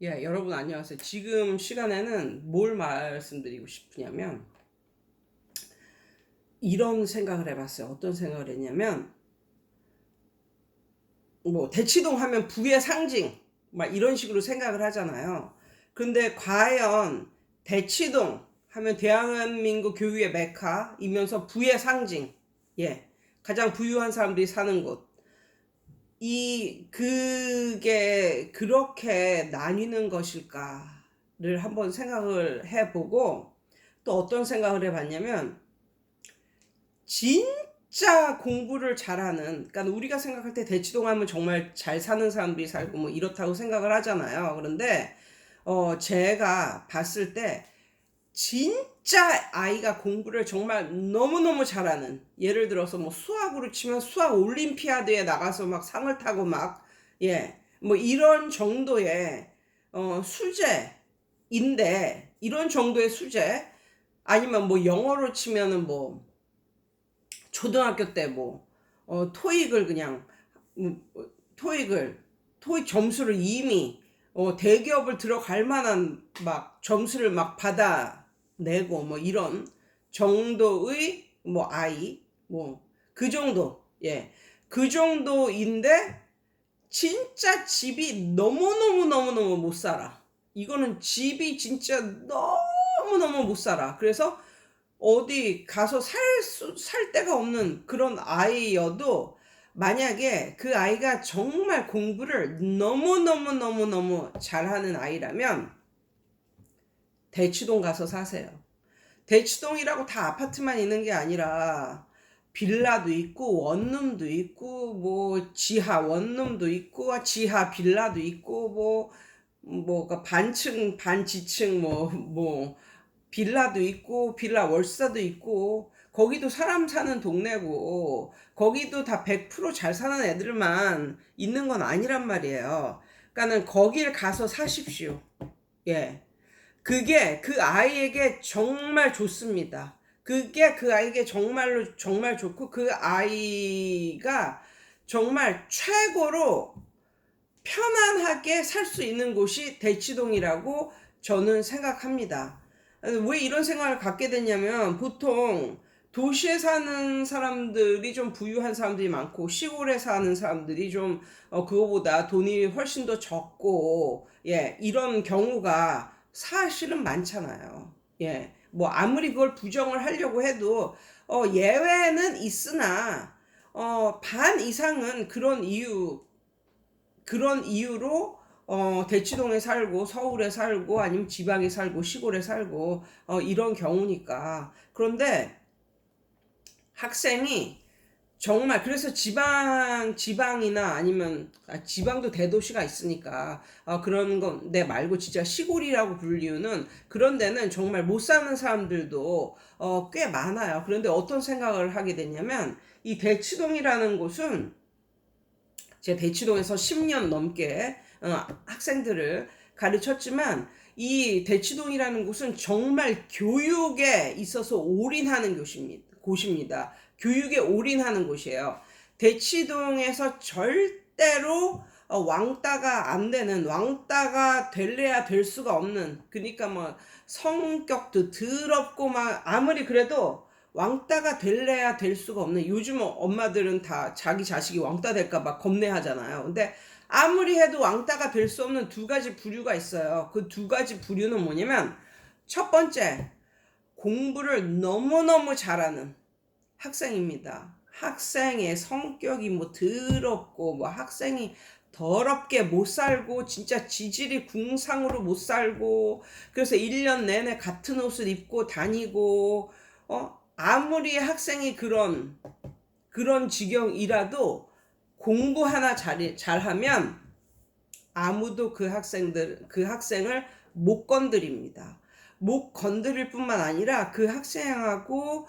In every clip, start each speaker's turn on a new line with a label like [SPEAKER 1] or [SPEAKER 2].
[SPEAKER 1] 예, 여러분 안녕하세요. 지금 시간에는 뭘 말씀드리고 싶으냐면 이런 생각을 해봤어요. 어떤 생각을 했냐면 뭐 대치동 하면 부의 상징 막 이런 식으로 생각을 하잖아요. 근데 과연 대치동 하면 대한민국 교육의 메카이면서 부의 상징, 예, 가장 부유한 사람들이 사는 곳. 그게 그렇게 나뉘는 것일까를 한번 생각을 해보고, 또 어떤 생각을 해봤냐면, 진짜 공부를 잘하는, 그러니까 우리가 생각할 때 대치동 하면 정말 잘 사는 사람들이 살고 뭐 이렇다고 생각을 하잖아요. 그런데 제가 봤을 때 진짜 아이가 공부를 정말 너무너무 잘하는, 예를 들어서 뭐 수학으로 치면 수학 올림피아드에 나가서 막 상을 타고 막, 예, 뭐 이런 정도의 수재인데, 이런 정도의 수재, 아니면 뭐 영어로 치면은 뭐 초등학교 때 뭐 토익을 그냥 음, 토익을 토익 점수를 이미 대기업을 들어갈 만한 막 점수를 막 받아내고 뭐 이런 정도의 뭐 아이, 뭐 그 정도, 예, 그 정도인데 진짜 집이 너무너무너무너무 못 살아. 이거는 집이 진짜 너무너무 못 살아. 그래서 어디 가서 살 데가 없는 그런 아이여도, 만약에 그 아이가 정말 공부를 너무너무너무너무 잘하는 아이라면 대치동 가서 사세요. 대치동이라고 다 아파트만 있는 게 아니라 빌라도 있고 원룸도 있고 뭐 지하 원룸도 있고 지하 빌라도 있고 뭐가 반층 반지층 뭐 빌라도 있고 빌라 월세도 있고, 거기도 사람 사는 동네고 거기도 다 100%잘 사는 애들만 있는 건 아니란 말이에요. 그러니까는 거길 가서 사십시오. 예. 그게 그 아이에게 정말 좋습니다. 그게 그 아이에게 정말로 정말 좋고, 그 아이가 정말 최고로 편안하게 살 수 있는 곳이 대치동이라고 저는 생각합니다. 왜 이런 생각을 갖게 됐냐면, 보통 도시에 사는 사람들이 좀 부유한 사람들이 많고 시골에 사는 사람들이 좀 그거보다 돈이 훨씬 더 적고, 예, 이런 경우가 사실은 많잖아요. 예, 뭐 아무리 그걸 부정을 하려고 해도 예외는 있으나 반 이상은 그런 이유로 대치동에 살고 서울에 살고 아니면 지방에 살고 시골에 살고 이런 경우니까. 그런데 학생이 정말, 그래서 지방이나 아니면 지방도 대도시가 있으니까 그런 건데 말고 진짜 시골이라고 부를 이유는, 그런 데는 정말 못 사는 사람들도 꽤 많아요. 그런데 어떤 생각을 하게 됐냐면, 이 대치동이라는 곳은, 제가 대치동에서 10년 넘게 학생들을 가르쳤지만, 이 대치동이라는 곳은 정말 교육에 있어서 올인하는 곳입니다. 교육에 올인하는 곳이에요. 대치동에서 절대로 왕따가 안 되는, 왕따가 될래야 될 수가 없는, 그러니까 뭐 성격도 더럽고 막 아무리 그래도 왕따가 될래야 될 수가 없는, 요즘 엄마들은 다 자기 자식이 왕따 될까 봐 겁내하잖아요. 근데 아무리 해도 왕따가 될 수 없는 두 가지 부류가 있어요. 그 두 가지 부류는 뭐냐면, 첫 번째, 공부를 너무너무 잘하는 학생입니다. 학생의 성격이 뭐 더럽고, 뭐 학생이 더럽게 못 살고 진짜 지질이 궁상으로 못 살고, 그래서 1년 내내 같은 옷을 입고 다니고, 아무리 학생이 그런 지경이라도 공부 하나 잘하면 아무도 그 학생을 못 건드립니다. 못 건드릴 뿐만 아니라 그 학생하고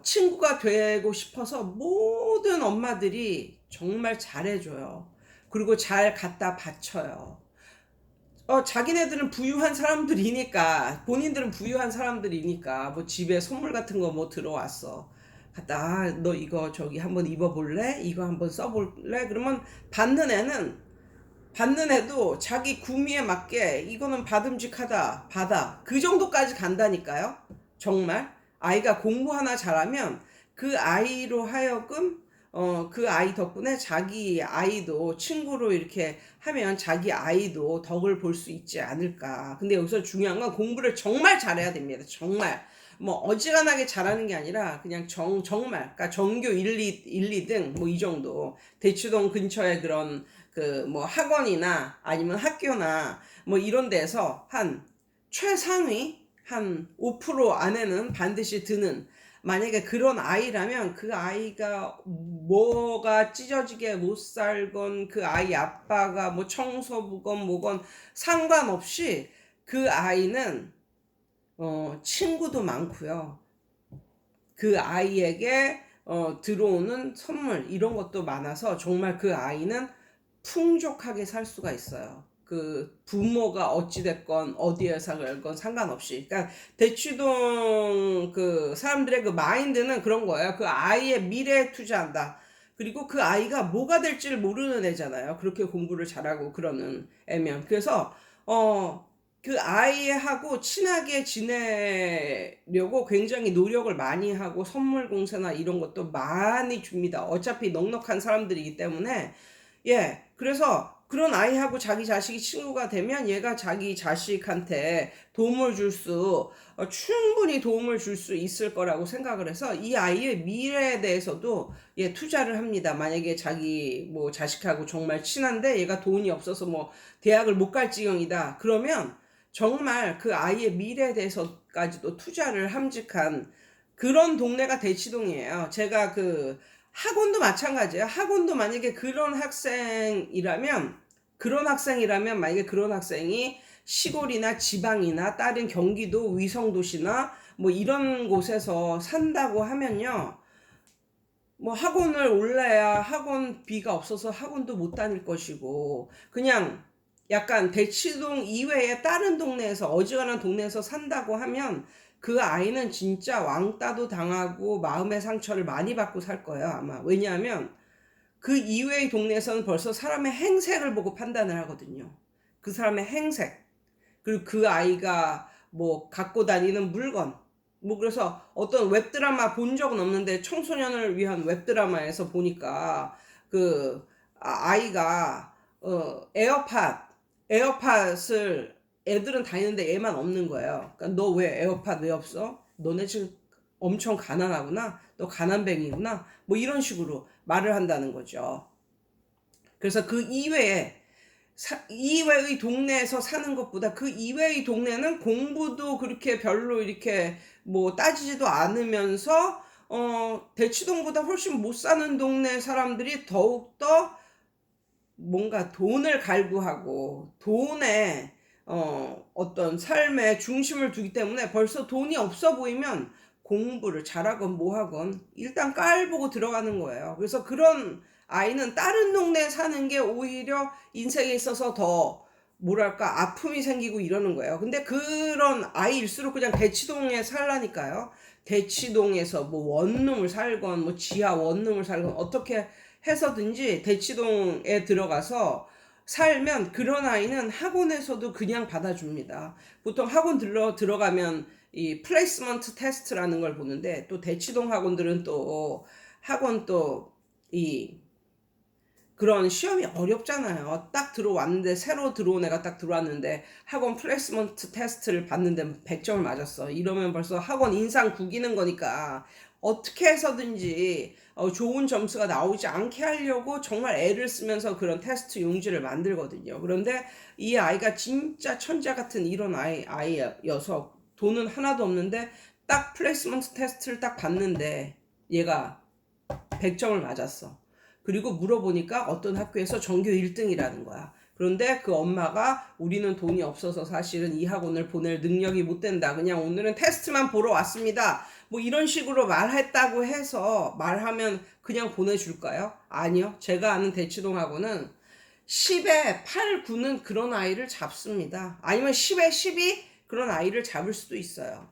[SPEAKER 1] 친구가 되고 싶어서 모든 엄마들이 정말 잘해줘요. 그리고 잘 갖다 바쳐요. 자기네들은 부유한 사람들이니까, 본인들은 부유한 사람들이니까, 뭐 집에 선물 같은 거 뭐 들어왔어. 갖다, 너 이거 저기 한번 입어볼래? 이거 한번 써볼래? 그러면 받는 애는 받는 애도 자기 구미에 맞게 이거는 받음직하다, 받아. 그 정도까지 간다니까요. 정말. 아이가 공부 하나 잘하면 그 아이로 하여금 그 아이 덕분에 자기 아이도 친구로 이렇게 하면 자기 아이도 덕을 볼 수 있지 않을까. 근데 여기서 중요한 건 공부를 정말 잘해야 됩니다. 정말. 뭐 어지간하게 잘하는 게 아니라 그냥 정말 그러니까 전교 1, 2등 뭐 이 정도. 대치동 근처에 그런 그 뭐 학원이나 아니면 학교나 뭐 이런 데서 한 최상위 한 5% 안에는 반드시 드는, 만약에 그런 아이라면 그 아이가 뭐가 찢어지게 못 살건 그 아이 아빠가 뭐 청소부건 뭐건 상관없이 그 아이는 친구도 많고요. 그 아이에게 들어오는 선물 이런 것도 많아서 정말 그 아이는 풍족하게 살 수가 있어요. 그 부모가 어찌됐건 어디에 살건 상관없이. 그러니까 대치동 그 사람들의 그 마인드는 그런 거예요. 그 아이의 미래에 투자한다. 그리고 그 아이가 뭐가 될지를 모르는 애잖아요. 그렇게 공부를 잘하고 그러는 애면. 그래서 그 아이하고 친하게 지내려고 굉장히 노력을 많이 하고 선물 공세나 이런 것도 많이 줍니다. 어차피 넉넉한 사람들이기 때문에. 예, 그래서 그런 아이하고 자기 자식이 친구가 되면 얘가 자기 자식한테 충분히 도움을 줄 수 있을 거라고 생각을 해서 이 아이의 미래에 대해서도 예, 투자를 합니다. 만약에 자기 뭐 자식하고 정말 친한데 얘가 돈이 없어서 뭐 대학을 못 갈 지경이다. 그러면 정말 그 아이의 미래에 대해서까지도 투자를 함직한 그런 동네가 대치동이에요. 제가 그 학원도 마찬가지예요. 학원도 만약에 그런 학생이라면 만약에 그런 학생이 시골이나 지방이나 다른 경기도 위성도시나 뭐 이런 곳에서 산다고 하면요. 뭐 학원을 올라야 학원비가 없어서 학원도 못 다닐 것이고, 그냥 약간 대치동 이외에 다른 동네에서 어지간한 동네에서 산다고 하면 그 아이는 진짜 왕따도 당하고 마음의 상처를 많이 받고 살 거예요, 아마. 왜냐하면 그 이외의 동네에서는 벌써 사람의 행색을 보고 판단을 하거든요. 그 사람의 행색. 그리고 그 아이가 뭐 갖고 다니는 물건. 뭐 그래서 어떤 웹드라마 본 적은 없는데 청소년을 위한 웹드라마에서 보니까 그 아이가 에어팟을 애들은 다니는데 얘만 없는 거예요. 그러니까 너 왜 에어팟 왜 없어? 너네 지금 엄청 가난하구나. 너 가난뱅이구나. 뭐 이런 식으로 말을 한다는 거죠. 그래서 그 이외의 동네에서 사는 것보다 그 이외의 동네는 공부도 그렇게 별로 이렇게 뭐 따지지도 않으면서 대치동보다 훨씬 못 사는 동네 사람들이 더욱더 뭔가 돈을 갈구하고 돈에 어떤 삶의 중심을 두기 때문에 벌써 돈이 없어 보이면 공부를 잘하건 뭐하건 일단 깔보고 들어가는 거예요. 그래서 그런 아이는 다른 동네에 사는 게 오히려 인생에 있어서 더 뭐랄까 아픔이 생기고 이러는 거예요. 근데 그런 아이일수록 그냥 대치동에 살라니까요. 대치동에서 뭐 원룸을 살건 뭐 지하 원룸을 살건 어떻게 해서든지 대치동에 들어가서 살면 그런 아이는 학원에서도 그냥 받아줍니다. 보통 학원 들어가면 이 플레이스먼트 테스트라는 걸 보는데, 또 대치동 학원들은 또 학원 또이 그런 시험이 어렵잖아요. 딱 들어왔는데, 새로 들어온 애가 딱 들어왔는데 학원 플레이스먼트 테스트를 봤는데 100점을 맞았어. 이러면 벌써 학원 인상 구기는 거니까 어떻게 해서든지 좋은 점수가 나오지 않게 하려고 정말 애를 쓰면서 그런 테스트 용지를 만들거든요. 그런데 이 아이가 진짜 천재 같은 이런 아이여서 돈은 하나도 없는데 딱 플레이스먼트 테스트를 딱 봤는데 얘가 100점을 맞았어. 그리고 물어보니까 어떤 학교에서 전교 1등이라는 거야. 그런데 그 엄마가 우리는 돈이 없어서 사실은 이 학원을 보낼 능력이 못 된다. 그냥 오늘은 테스트만 보러 왔습니다. 뭐 이런 식으로 말했다고 해서 말하면 그냥 보내줄까요? 아니요. 제가 아는 대치동 학원은 10에 8, 9는 그런 아이를 잡습니다. 아니면 10에 12 그런 아이를 잡을 수도 있어요.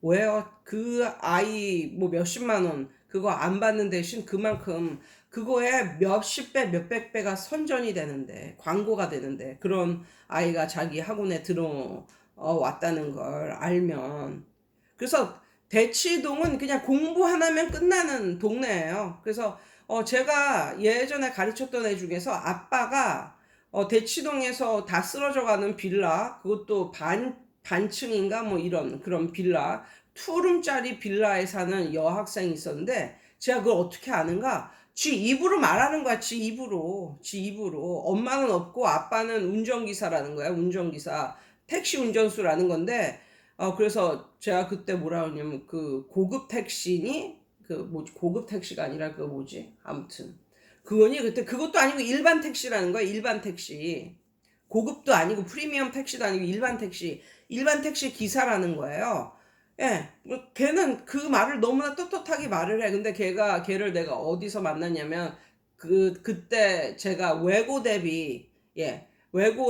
[SPEAKER 1] 왜요? 그 아이 뭐 몇십만 원 그거 안 받는 대신 그만큼 그거에 몇십 배, 몇백 배가 선전이 되는데, 광고가 되는데, 그런 아이가 자기 학원에 왔다는 걸 알면. 그래서 대치동은 그냥 공부 하나면 끝나는 동네예요. 그래서 제가 예전에 가르쳤던 애 중에서 아빠가 대치동에서 다 쓰러져 가는 빌라, 그것도 반층인가 뭐 이런 그런 빌라, 투룸짜리 빌라에 사는 여학생이 있었는데, 제가 그걸 어떻게 아는가? 지 입으로 말하는 거야. 지 입으로. 지 입으로. 엄마는 없고 아빠는 운전기사라는 거야. 운전기사. 택시 운전수라는 건데, 그래서 제가 그때 뭐라 그러냐면, 그 고급 택시니? 그 뭐지? 고급 택시가 아니라 그 뭐지? 아무튼. 그거니? 그때 그것도 아니고 일반 택시라는 거야. 일반 택시. 고급도 아니고 프리미엄 택시도 아니고 일반 택시. 일반 택시 기사라는 거예요. 예, 뭐 걔는 그 말을 너무나 떳떳하게 말을 해. 근데 걔를 내가 어디서 만났냐면, 그때 제가 외고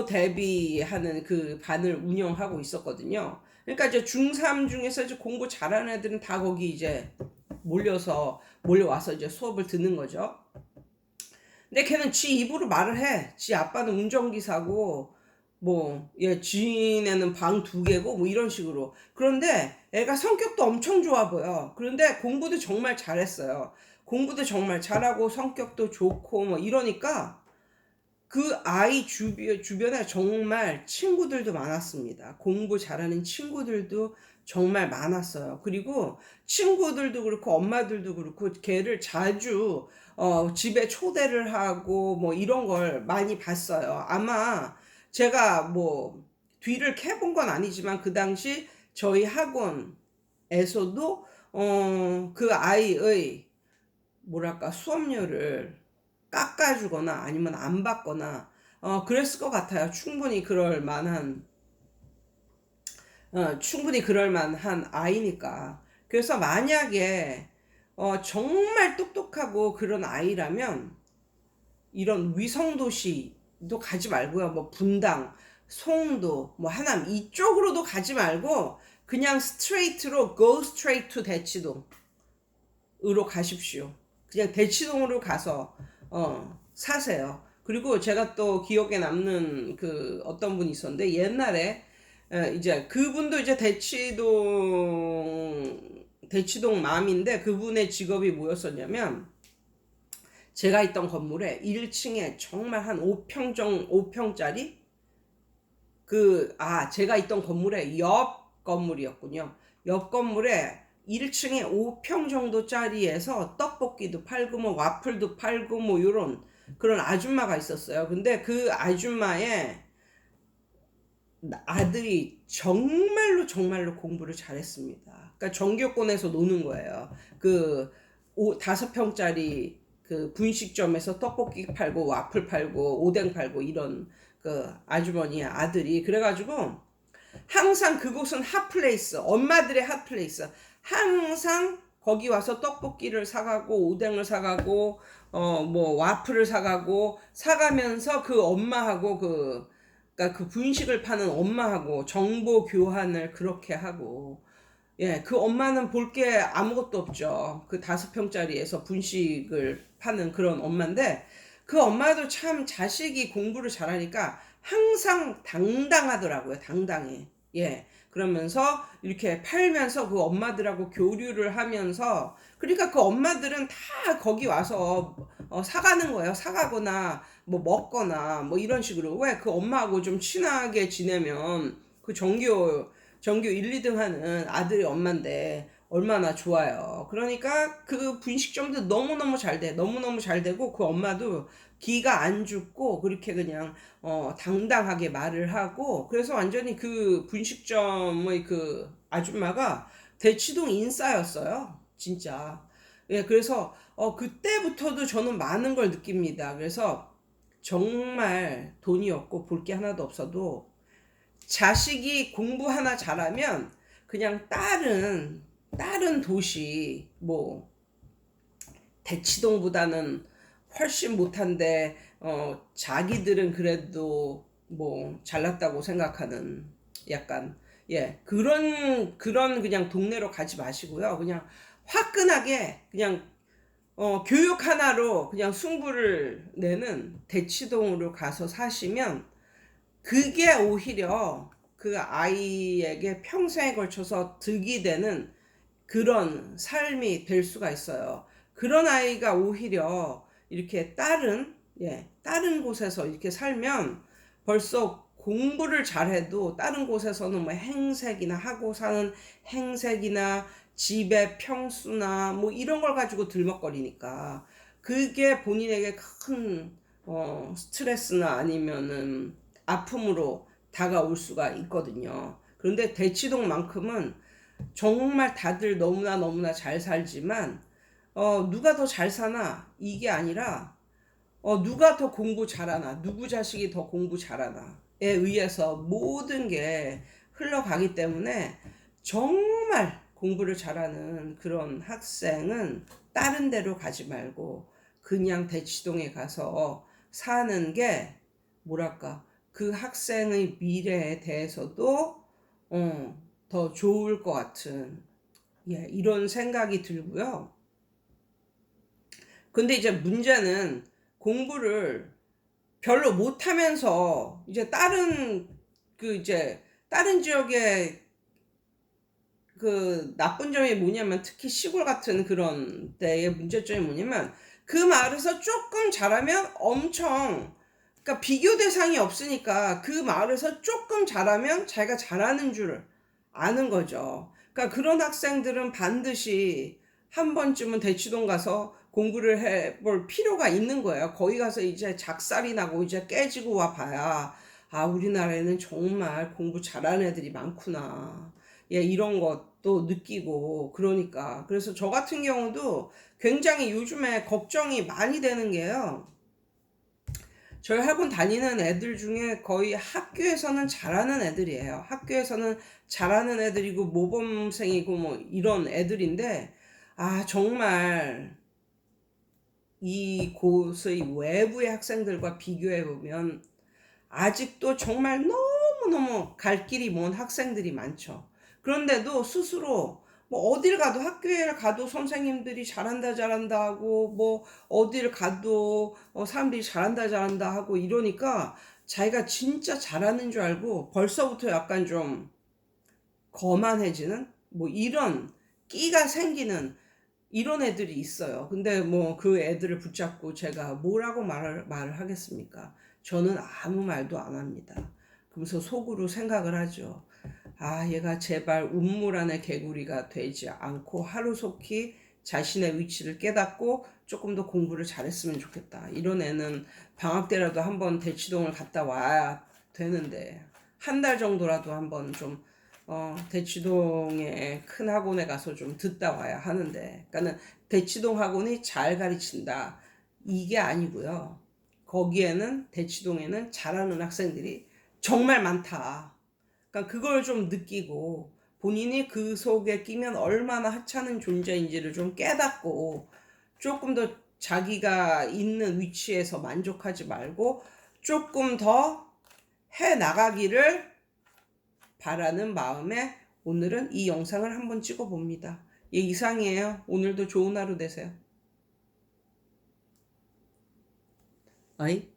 [SPEAKER 1] 대비하는 그 반을 운영하고 있었거든요. 그러니까 이제 중3 중에서 이제 공부 잘하는 애들은 다 거기 이제 몰려와서 이제 수업을 듣는 거죠. 근데 걔는 지 입으로 말을 해. 지 아빠는 운전기사고, 뭐, 지인애는 방 2개고, 뭐 이런 식으로. 그런데 애가 성격도 엄청 좋아 보여. 그런데 공부도 정말 잘했어요. 공부도 정말 잘하고, 성격도 좋고, 뭐 이러니까, 그 아이 주변에 정말 친구들도 많았습니다. 공부 잘하는 친구들도 정말 많았어요. 그리고 친구들도 그렇고 엄마들도 그렇고 걔를 자주 집에 초대를 하고 뭐 이런 걸 많이 봤어요. 아마 제가 뭐 뒤를 캐본 건 아니지만 그 당시 저희 학원에서도 그 아이의 뭐랄까 수업료를 깎아주거나 아니면 안 받거나 그랬을 것 같아요. 충분히 그럴 만한 아이니까. 그래서 만약에 정말 똑똑하고 그런 아이라면 이런 위성도시도 가지 말고요. 뭐 분당, 송도, 뭐 하남 이쪽으로도 가지 말고 그냥 go straight to 대치동으로 가십시오. 그냥 대치동으로 가서 사세요. 그리고 제가 또 기억에 남는 그 어떤 분이 있었는데, 옛날에 이제 그분도 이제 대치동 맘인데, 그분의 직업이 뭐였었냐면, 제가 있던 건물에 1층에 정말 한 5평짜리 제가 있던 건물의 옆 건물이었군요. 옆 건물에 1층에 5평 정도짜리에서 떡볶이도 팔고 뭐 와플도 팔고 뭐 요런 그런 아줌마가 있었어요. 근데 그 아줌마의 아들이 정말로 정말로 공부를 잘했습니다. 그러니까 전교권에서 노는 거예요. 5평짜리 그 분식점에서 떡볶이 팔고 와플 팔고 오뎅 팔고 이런 그 아주머니의 아들이. 그래가지고 항상 그곳은 핫플레이스, 엄마들의 핫플레이스. 항상 거기 와서 떡볶이를 사가고 오뎅을 사가고 뭐 와플을 사가면서 그 엄마하고 그러니까 그 분식을 파는 엄마하고 정보 교환을 그렇게 하고. 그 엄마는 볼 게 아무것도 없죠. 그 5평짜리에서 분식을 파는 그런 엄마인데, 그 엄마도 참 자식이 공부를 잘하니까 항상 당당하더라고요. 당당해. 그러면서 이렇게 팔면서 그 엄마들하고 교류를 하면서, 그러니까 그 엄마들은 다 거기 와서 사가는 거예요. 사가거나 뭐 먹거나 뭐 이런 식으로. 왜 그 엄마하고 좀 친하게 지내면 그 전교 1, 2등 하는 아들이 엄마인데 얼마나 좋아요. 그러니까 그 분식점도 너무너무 잘 돼. 너무너무 잘 되고, 그 엄마도 기가 안 죽고 그렇게 그냥 당당하게 말을 하고. 그래서 완전히 그 분식점의 그 아줌마가 대치동 인싸였어요. 진짜. 그래서 그때부터도 저는 많은 걸 느낍니다. 그래서 정말 돈이 없고 볼 게 하나도 없어도 자식이 공부 하나 잘하면 그냥 다른 도시 뭐 대치동보다는 훨씬 못한데 자기들은 그래도 뭐 잘났다고 생각하는, 약간 그런 그냥 동네로 가지 마시고요. 그냥 화끈하게 그냥 교육 하나로 그냥 승부를 내는 대치동으로 가서 사시면 그게 오히려 그 아이에게 평생에 걸쳐서 득이 되는 그런 삶이 될 수가 있어요. 그런 아이가 오히려 이렇게 다른 곳에서 이렇게 살면 벌써 공부를 잘해도 다른 곳에서는 뭐 행색이나 하고 사는 행색이나 집의 평수나 뭐 이런 걸 가지고 들먹거리니까 그게 본인에게 큰 스트레스나 아니면은 아픔으로 다가올 수가 있거든요. 그런데 대치동만큼은 정말 다들 너무나 너무나 잘 살지만 누가 더 잘 사나 이게 아니라 누가 더 공부 잘하나 누구 자식이 더 공부 잘하나에 의해서 모든 게 흘러가기 때문에 정말 공부를 잘하는 그런 학생은 다른 데로 가지 말고 그냥 대치동에 가서 사는 게 뭐랄까 그 학생의 미래에 대해서도 더 좋을 것 같은 이런 생각이 들고요. 근데 이제 문제는 공부를 별로 못하면서 이제 다른 지역에 그 나쁜 점이 뭐냐면 특히 시골 같은 그런 데의 문제점이 뭐냐면 그 마을에서 조금 잘하면 그러니까 비교 대상이 없으니까 그 마을에서 조금 잘하면 자기가 잘하는 줄 아는 거죠. 그러니까 그런 학생들은 반드시 한 번쯤은 대치동 가서 공부를 해볼 필요가 있는 거예요. 거기 가서 이제 작살이 나고 이제 깨지고 와 봐야 우리나라에는 정말 공부 잘하는 애들이 많구나. 이런 것도 느끼고 그러니까 그래서 저 같은 경우도 굉장히 요즘에 걱정이 많이 되는 게요. 저희 학원 다니는 애들 중에 거의 학교에서는 잘하는 애들이에요. 학교에서는 잘하는 애들이고 모범생이고 뭐 이런 애들인데 정말 이 곳의 외부의 학생들과 비교해 보면 아직도 정말 너무너무 갈 길이 먼 학생들이 많죠. 그런데도 스스로 뭐 어딜 가도 학교에 가도 선생님들이 잘한다 하고 뭐 어딜 가도 사람들이 잘한다 하고 이러니까 자기가 진짜 잘하는 줄 알고 벌써부터 약간 좀 거만해지는 뭐 이런 끼가 생기는 이런 애들이 있어요. 근데 뭐 그 애들을 붙잡고 제가 뭐라고 말을 하겠습니까? 저는 아무 말도 안 합니다. 그러면서 속으로 생각을 하죠. 얘가 제발 운물 안의 개구리가 되지 않고 하루속히 자신의 위치를 깨닫고 조금 더 공부를 잘했으면 좋겠다. 이런 애는 방학 때라도 한번 대치동을 갔다 와야 되는데 한 달 정도라도 한번 좀 대치동의 큰 학원에 가서 좀 듣다 와야 하는데, 그러니까는 대치동 학원이 잘 가르친다. 이게 아니고요. 거기에는 대치동에는 잘하는 학생들이 정말 많다. 그러니까 그걸 좀 느끼고 본인이 그 속에 끼면 얼마나 하찮은 존재인지를 좀 깨닫고 조금 더 자기가 있는 위치에서 만족하지 말고 조금 더 해 나가기를 바라는 마음에 오늘은 이 영상을 한번 찍어 봅니다. 이상이에요. 오늘도 좋은 하루 되세요. 어이?